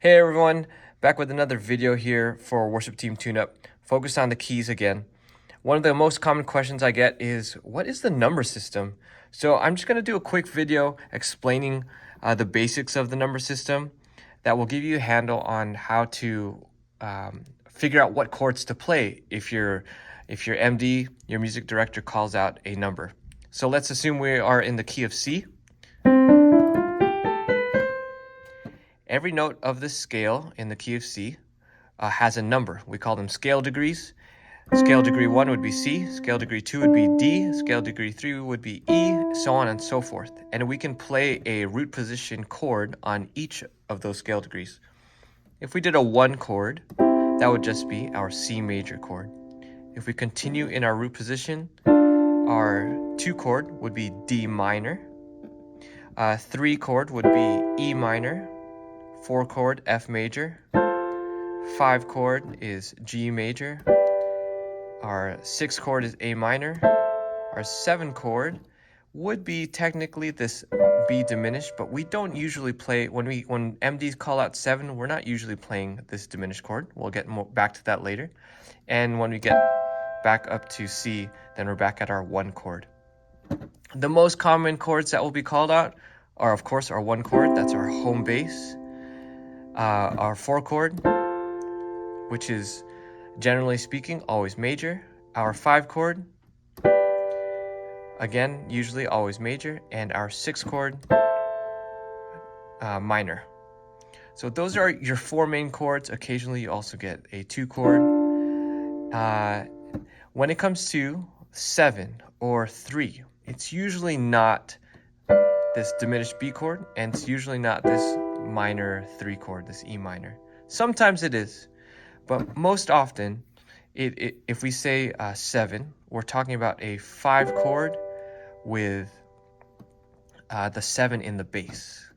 Hey everyone, back with another video here for Worship Team Tune-Up, focused on the keys again. One of the most common questions I get is, what is the number system? So I'm just going to do a quick video explaining the basics of the number system that will give you a handle on how to figure out what chords to play if your MD, your music director, calls out a number. So let's assume we are in the key of C. Every note of the scale in the key of C has a number. We call them scale degrees. Scale degree 1 would be C, scale degree 2 would be D, scale degree 3 would be E, so on and so forth. And we can play a root position chord on each of those scale degrees. If we did a 1 chord, that would just be our C major chord. If we continue in our root position, our 2 chord would be D minor, 3 chord would be E minor, 4 chord F major, 5 chord is G major, our 6 chord is A minor, our 7 chord would be technically this B diminished, but we don't usually play, when MDs call out 7, we're not usually playing this diminished chord. We'll get back to that later. And when we get back up to C, then we're back at our 1 chord. The most common chords that will be called out are, of course, our 1 chord, that's our home bass. Our 4 chord, which is generally speaking always major. Our 5 chord, again usually always major, and our 6 chord, minor. So those are your 4 main chords. Occasionally you also get a 2 chord. When it comes to 7 or 3, it's usually not this diminished B chord, and it's usually not this minor 3 chord, this E minor. Sometimes it is, but most often, if we say 7, we're talking about a 5 chord with the 7 in the bass.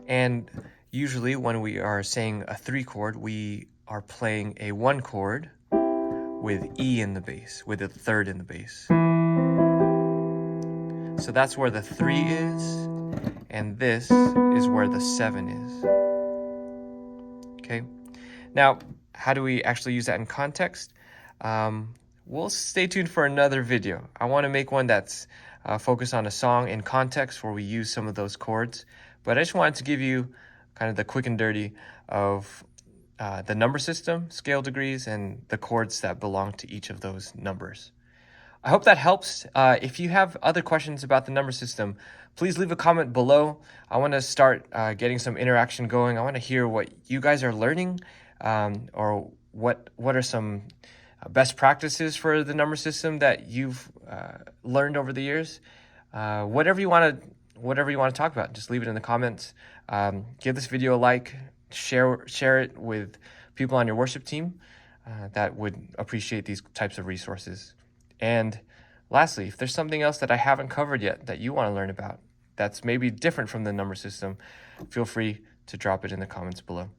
And usually when we are saying a 3 chord, we are playing a 1 chord with E in the bass, with a 3rd in the bass. So that's where the 3 is, and this is where the 7 is. Okay, now how do we actually use that in context? We'll stay tuned for another video. I want to make one that's focused on a song in context where we use some of those chords, but I just wanted to give you kind of the quick and dirty of the number system, scale degrees, and the chords that belong to each of those numbers. I hope that helps. If you have other questions about the number system, please leave a comment below. I want to start getting some interaction going. I want to hear what you guys are learning, or what are some best practices for the number system that you've learned over the years. Whatever you want to talk about, just leave it in the comments. Give this video a like, share it with people on your worship team that would appreciate these types of resources. And lastly, if there's something else that I haven't covered yet that you want to learn about that's maybe different from the number system, feel free to drop it in the comments below.